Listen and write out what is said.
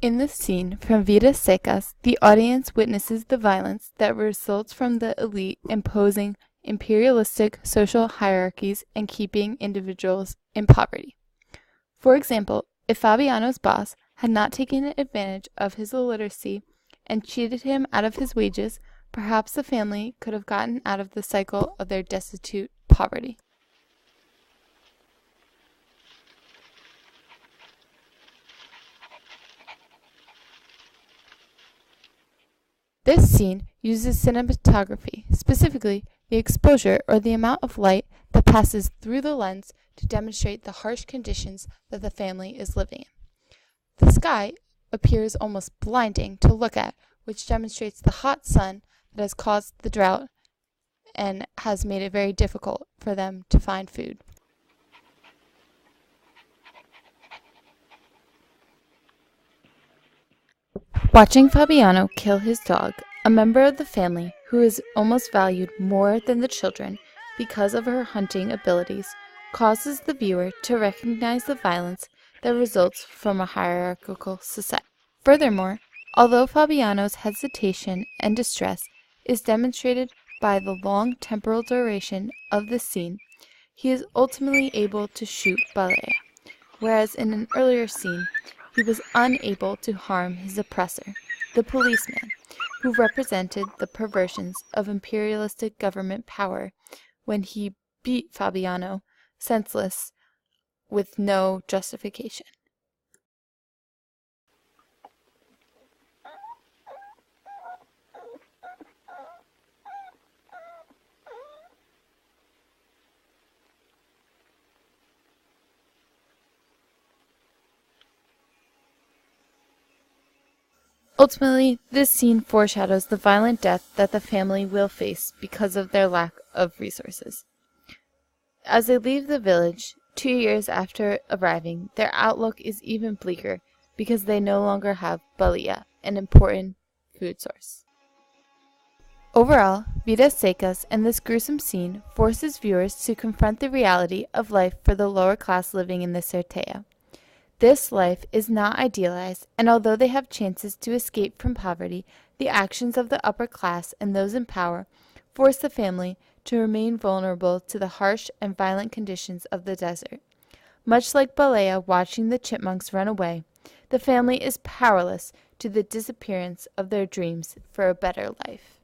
In this scene from Vidas Secas, the audience witnesses the violence that results from the elite imposing imperialistic social hierarchies and keeping individuals in poverty. For example, if Fabiano's boss had not taken advantage of his illiteracy and cheated him out of his wages, perhaps the family could have gotten out of the cycle of their destitute poverty. This scene uses cinematography, specifically the exposure or the amount of light that passes through the lens to demonstrate the harsh conditions that the family is living in. The sky appears almost blinding to look at, which demonstrates the hot sun that has caused the drought and has made it very difficult for them to find food. Watching Fabiano kill his dog, a member of the family who is almost valued more than the children because of her hunting abilities, causes the viewer to recognize the violence that results from a hierarchical society. Furthermore, although Fabiano's hesitation and distress is demonstrated by the long temporal duration of the scene, he is ultimately able to shoot Balea, whereas in an earlier scene, he was unable to harm his oppressor, the policeman, who represented the perversions of imperialistic government power when he beat Fabiano senseless with no justification. Ultimately, this scene foreshadows the violent death that the family will face because of their lack of resources. As they leave the village, 2 years after arriving, their outlook is even bleaker because they no longer have Balea, an important food source. Overall, Vidas Secas and this gruesome scene forces viewers to confront the reality of life for the lower class living in the Certea. This life is not idealized, and although they have chances to escape from poverty, the actions of the upper class and those in power force the family to remain vulnerable to the harsh and violent conditions of the desert. Much like Balea watching the chipmunks run away, the family is powerless to the disappearance of their dreams for a better life.